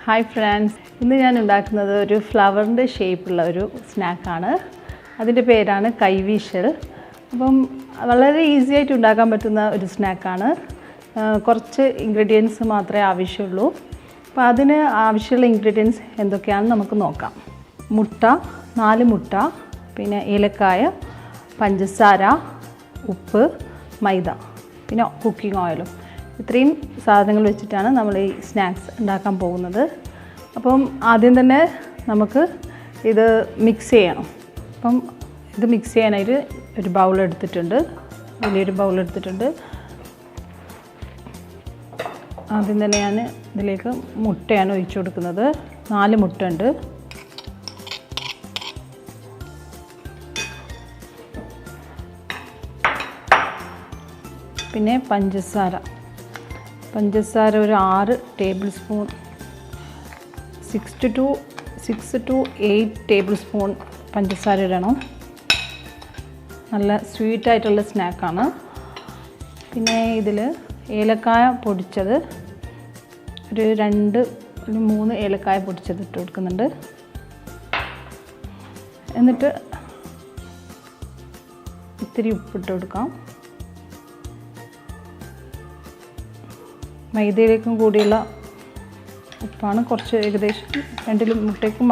Hi friends, ഇന്ന് ഞാൻ ഉണ്ടാക്കുന്നത് ഒരു ഫ്ലവറിന്റെ ഷേപ്പുള്ള ഒരു സ്നാക്ക് ആണ്. അതിന്റെ പേരാണ് കൈവീശൽ. അപ്പം വളരെ ഈസി ആയിട്ട് ഉണ്ടാക്കാൻ പറ്റുന്ന ഒരു സ്നാക്ക് ആണ്. കുറച്ച് ഇൻഗ്രീഡിയൻസ് മാത്രമേ ആവശ്യമുള്ളൂ. അപ്പോൾ അതിന് ആവശ്യമുള്ള ഇൻഗ്രീഡിയൻസ് എന്തൊക്കെയാണെന്ന് നമുക്ക് നോക്കാം. മുട്ട, 4 മുട്ട, പിന്നെ ഏലക്കായ, പഞ്ചസാര, ഉപ്പ്, മൈദ, പിന്നെ കുക്കിംഗ് ഓയിലും. ഇത്രയും സാധനങ്ങൾ വെച്ചിട്ടാണ് നമ്മൾ ഈ സ്നാക്സ് ഉണ്ടാക്കാൻ പോകുന്നത്. അപ്പം ആദ്യം തന്നെ നമുക്ക് ഇത് മിക്സ് ചെയ്യണം. അപ്പം ഇത് മിക്സ് ചെയ്യാനായിട്ട് ഒരു ബൗൾ എടുത്തിട്ടുണ്ട്, വലിയൊരു ബൗൾ എടുത്തിട്ടുണ്ട്. ആദ്യം തന്നെ ഞാൻ ഇതിലേക്ക് മുട്ടയാണ് ഒഴിച്ചു കൊടുക്കുന്നത്. 4 മുട്ട ഉണ്ട്. പിന്നെ പഞ്ചസാര ഒരു 6 table spoon, 6 to 8 table spoon പഞ്ചസാര ഇടണം. നല്ല സ്വീറ്റായിട്ടുള്ള സ്നാക്കാണ്. പിന്നെ ഇതിൽ ഏലക്കായ പൊടിച്ചത് ഒരു 3 ഏലക്കായ പൊടിച്ചത് ഇട്ട് കൊടുക്കുന്നുണ്ട്. എന്നിട്ട് ഇത്തിരി ഉപ്പിട്ട് കൊടുക്കാം. മൈദയിലേക്കും കൂടിയുള്ള ഉപ്പാണ്, കുറച്ച് ഏകദേശം 2 മുട്ടയ്ക്കും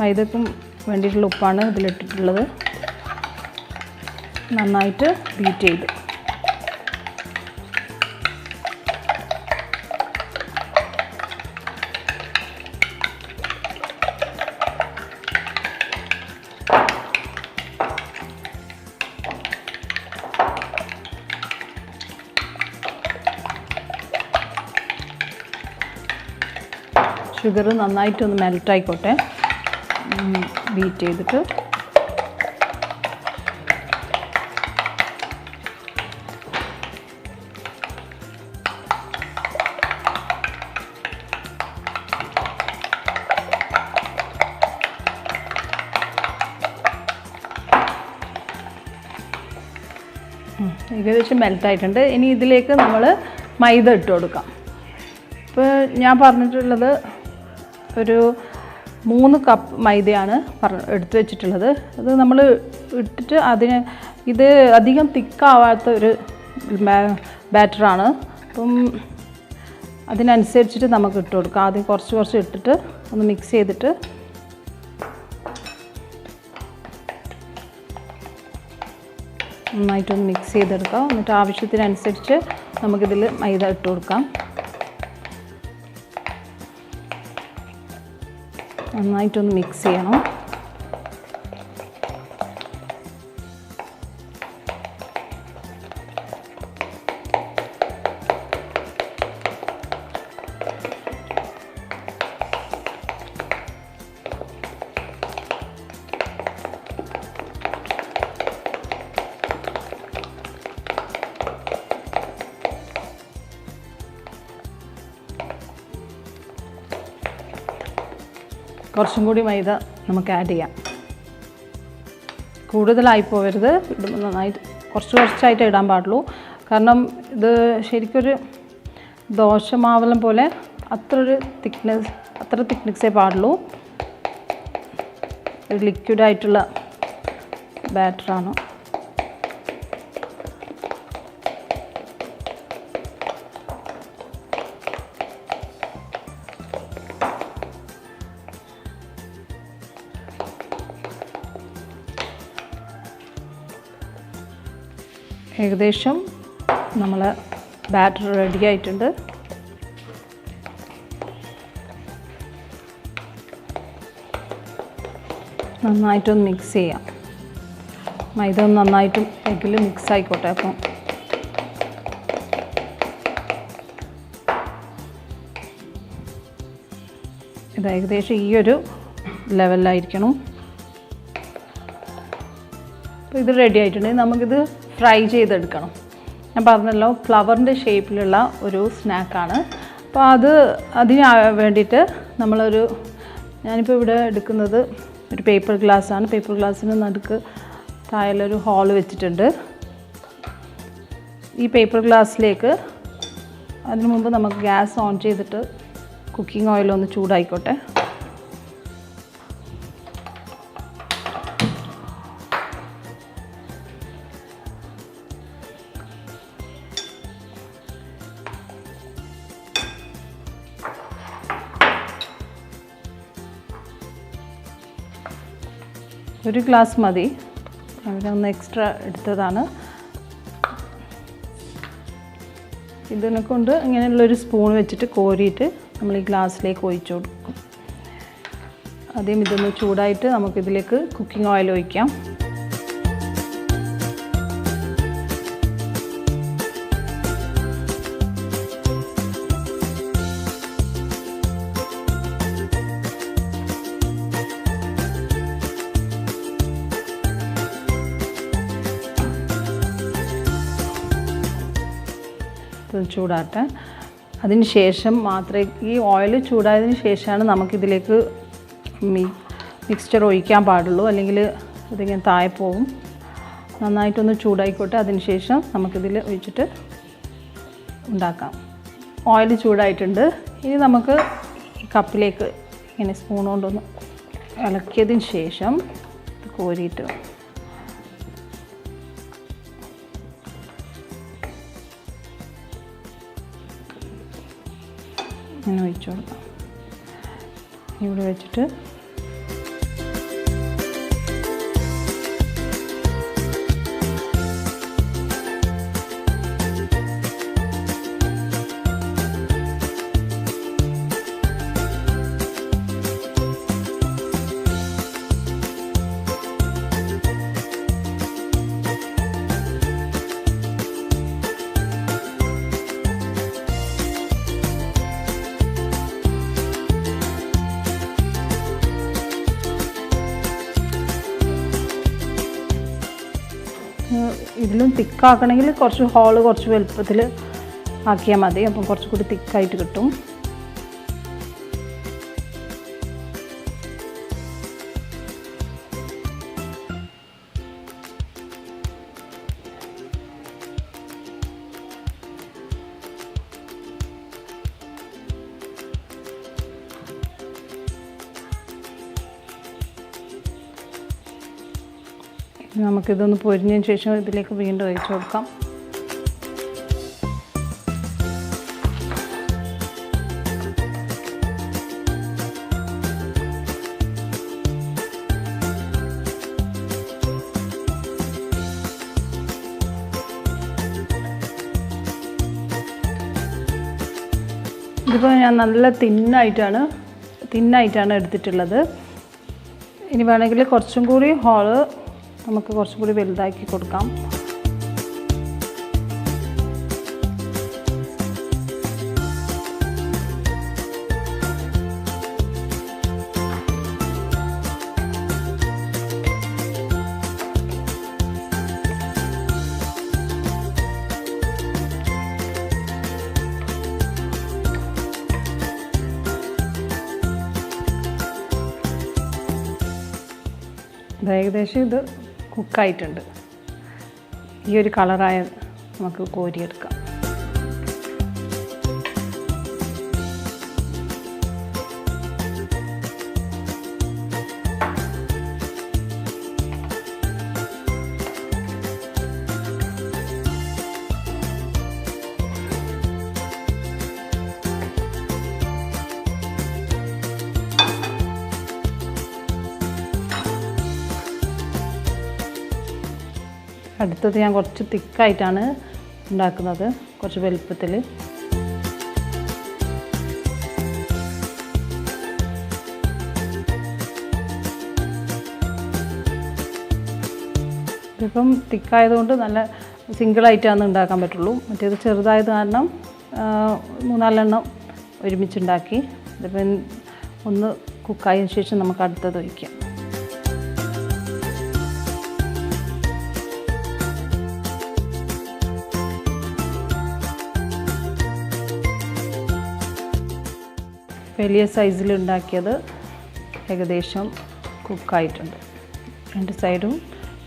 മൈദക്കും വേണ്ടിയിട്ടുള്ള ഉപ്പാണ് ഇതിലിട്ടിട്ടുള്ളത്. നന്നായിട്ട് ബീറ്റ് ചെയ്ത് ഷുഗർ നന്നായിട്ടൊന്ന് മെൽറ്റായിക്കോട്ടെ. ബീറ്റ് ചെയ്തിട്ട് ഏകദേശം മെൽറ്റായിട്ടുണ്ട്. ഇനി ഇതിലേക്ക് നമ്മൾ മൈദ ഇട്ട് കൊടുക്കാം. ഇപ്പോൾ ഞാൻ പറഞ്ഞിട്ടുള്ളത് ഒരു 3 കപ്പ് മൈദയാണ് എടുത്തു വെച്ചിട്ടുള്ളത്. അത് നമ്മൾ ഇട്ടിട്ട് ഇത് അധികം തിക്കാവാത്ത ഒരു ബാറ്ററാണ്. അപ്പം അതിനനുസരിച്ചിട്ട് നമുക്ക് ഇട്ട് കൊടുക്കാം. ആദ്യം കുറച്ച് ഇട്ടിട്ട് ഒന്ന് മിക്സ് ചെയ്തിട്ട് നന്നായിട്ടൊന്ന് മിക്സ് ചെയ്തെടുക്കാം. എന്നിട്ട് ആവശ്യത്തിനനുസരിച്ച് നമുക്കിതിൽ മൈദ ഇട്ട് കൊടുക്കാം. നന്നായിട്ടൊന്ന് മിക്സ് ചെയ്യണം. കുറച്ചും കൂടി മൈദ നമുക്ക് ആഡ് ചെയ്യാം. കൂടുതലായി പോകരുത്. ഇടുമ്പോൾ നന്നായിട്ട് കുറച്ചായിട്ട് ഇടാൻ പാടുള്ളൂ. കാരണം ഇത് ശരിക്കൊരു ദോശമാവലം പോലെ അത്ര തിക്നെസ്സേ പാടുള്ളൂ. ഒരു ലിക്വിഡായിട്ടുള്ള ബാറ്ററാണ്. ഏകദേശം നമ്മൾ ബാറ്റർ റെഡി ആയിട്ടുണ്ട്. നന്നായിട്ടൊന്ന് മിക്സ് ചെയ്യാം. മൈദ ഒന്ന് നന്നായിട്ടും എഗ്ഗിൽ മിക്സ് ആയിക്കോട്ടെ. അപ്പം ഇത് ഏകദേശം ഈ ഒരു ലെവലിലായിരിക്കണം. അപ്പോൾ ഇത് റെഡി ആയിട്ടുണ്ടെങ്കിൽ നമുക്കിത് ഫ്രൈ ചെയ്തെടുക്കണം. ഞാൻ പറഞ്ഞല്ലോ ഫ്ലവറിൻ്റെ ഷേപ്പിലുള്ള ഒരു സ്നാക്കാണ്. അപ്പോൾ അതിന് വേണ്ടിയിട്ട് ഞാനിപ്പോൾ ഇവിടെ എടുക്കുന്നത് ഒരു പേപ്പർ ഗ്ലാസ്സാണ്. പേപ്പർ ഗ്ലാസ്സിന് നടുക്ക് താഴെയൊരു ഹോൾ വെച്ചിട്ടുണ്ട്. ഈ പേപ്പർ ഗ്ലാസ്സിലേക്ക് അതിനു മുമ്പ് നമുക്ക് ഗ്യാസ് ഓൺ ചെയ്തിട്ട് കുക്കിംഗ് ഓയിൽ ഒന്ന് ചൂടായിക്കോട്ടെ. ഒരു ഗ്ലാസ് മതി, അവിടെ ഒന്ന് എക്സ്ട്രാ എടുത്തതാണ്. ഇതിനെ കൊണ്ട് ഇങ്ങനെയുള്ളൊരു സ്പൂൺ വെച്ചിട്ട് കോരിയിട്ട് നമ്മൾ ഈ ഗ്ലാസ്സിലേക്ക് ഒഴിച്ചു കൊടുക്കും. ആദ്യം ഇതൊന്ന് ചൂടായിട്ട് നമുക്കിതിലേക്ക് കുക്കിംഗ് ഓയിൽ ഒഴിക്കാം. ചൂടാട്ടെ. അതിന് ശേഷം മാത്രമേ ഈ ഓയിൽ ചൂടായതിന് ശേഷമാണ് നമുക്കിതിലേക്ക് മിക്സ്ചർ ഒഴിക്കാൻ പാടുള്ളൂ, അല്ലെങ്കിൽ ഇതിങ്ങനെ താഴെ പോവും. നന്നായിട്ടൊന്ന് ചൂടായിക്കോട്ടെ. അതിന് ശേഷം നമുക്കിതിൽ ഒഴിച്ചിട്ട് ഉണ്ടാക്കാം. ഓയിൽ ചൂടായിട്ടുണ്ട്. ഇനി നമുക്ക് ഈ കപ്പിലേക്ക് ഇങ്ങനെ സ്പൂൺ കൊണ്ടൊന്ന് ഇളക്കിയതിന് ശേഷം കോരിയിട്ട് ഇങ്ങനെ ഒഴിച്ചു കൊടുക്കാം. ഇവിടെ വെച്ചിട്ട് ഇതിലും തിക്കാക്കണമെങ്കിൽ കുറച്ച് ഹോള് കുറച്ച് വലുപ്പത്തിൽ ആക്കിയാൽ മതി. അപ്പം കുറച്ചുകൂടി തിക്കായിട്ട് കിട്ടും. നമുക്കിതൊന്ന് പൊരിഞ്ഞതിന് ശേഷം ഇതിലേക്ക് വീണ്ടും ഒഴിച്ചു കൊടുക്കാം. ഇതിപ്പോൾ ഞാൻ നല്ല തിന്നായിട്ടാണ് എടുത്തിട്ടുള്ളത്. ഇനി വേണമെങ്കിൽ കുറച്ചും കൂടി ഹോള് നമുക്ക് കുറച്ചും കൂടി വലുതാക്കി കൊടുക്കാം. ഏകദേശം ഇത് കുക്കായിട്ടുണ്ട്. ഈ ഒരു കളറായ നമുക്ക് കോരിയെടുക്കാം. അടുത്തത് ഞാൻ കുറച്ച് തിക്കായിട്ടാണ് ഉണ്ടാക്കുന്നത്, കുറച്ച് വലുപ്പത്തിൽ. ഇതിപ്പം തിക്കായതുകൊണ്ട് നല്ല സിംഗിളായിട്ടാണ് ഉണ്ടാക്കാൻ പറ്റുള്ളൂ. മറ്റേത് ചെറുതായത് കാരണം 3-4 ഒരുമിച്ചുണ്ടാക്കി. ഇതിപ്പം ഒന്ന് കുക്കായതിന് ശേഷം നമുക്ക് അടുത്തത് ഒഴിക്കാം. വലിയ സൈസിൽ ഉണ്ടാക്കിയത് ഏകദേശം കുക്കായിട്ടുണ്ട്. 2 സൈഡും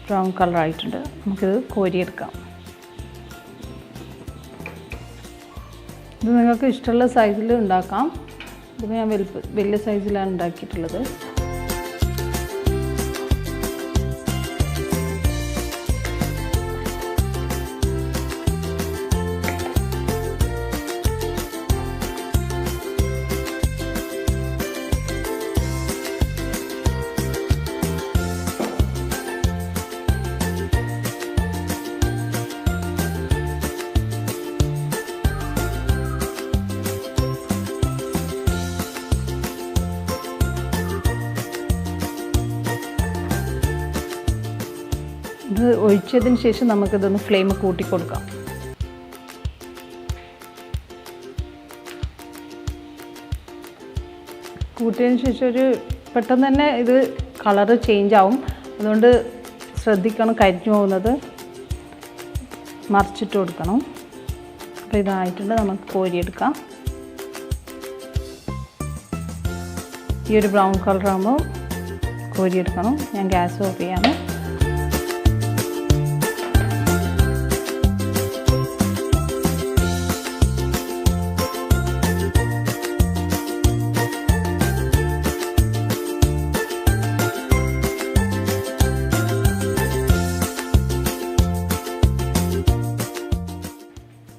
ബ്രൗൺ കളറായിട്ടുണ്ട്. നമുക്കിത് കോരിയെടുക്കാം. ഇത് നിങ്ങൾക്ക് ഇഷ്ടമുള്ള സൈസിൽ ഉണ്ടാക്കാം. ഇത് ഞാൻ വലിയ സൈസിലാണ് ഉണ്ടാക്കിയിട്ടുള്ളത്. ഇത് ഒഴിച്ചതിന് ശേഷം നമുക്കിതൊന്ന് ഫ്ലെയിം കൂട്ടി കൊടുക്കാം. കൂട്ടിയതിന് ശേഷം പെട്ടെന്ന് തന്നെ ഇത് കളറ് ചേഞ്ച് ആവും. അതുകൊണ്ട് ശ്രദ്ധിക്കണം, കരിഞ്ഞു പോകുന്നത്. മറിച്ചിട്ട് കൊടുക്കണം. അപ്പോൾ ഇതായിട്ടുണ്ട്, നമുക്ക് കോരിയെടുക്കാം. ഈ ഒരു ബ്രൗൺ കളറാകുമ്പോൾ കോരിയെടുക്കണം. ഞാൻ ഗ്യാസ് ഓഫ് ചെയ്യാണ്.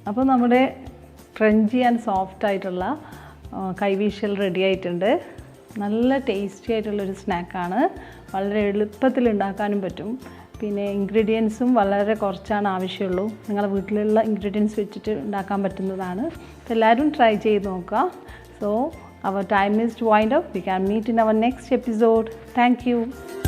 അപ്പോൾ നമ്മുടെ ക്രഞ്ചി ആൻഡ് സോഫ്റ്റ് ആയിട്ടുള്ള കൈവീശൽ റെഡി ആയിട്ടുണ്ട്. നല്ല ടേസ്റ്റി ആയിട്ടുള്ളൊരു സ്നാക്കാണ്. വളരെ എളുപ്പത്തിൽ ഉണ്ടാക്കാനും പറ്റും. പിന്നെ ഇൻഗ്രീഡിയൻസും വളരെ കുറച്ചാണ് ആവശ്യമുള്ളൂ. നിങ്ങളുടെ വീട്ടിലുള്ള ഇൻഗ്രീഡിയൻസ് വെച്ചിട്ട് ഉണ്ടാക്കാൻ പറ്റുന്നതാണ്. അപ്പോൾ എല്ലാവരും ട്രൈ ചെയ്ത് നോക്കുക. So our time is wind up. We can meet in our next episode. Thank you.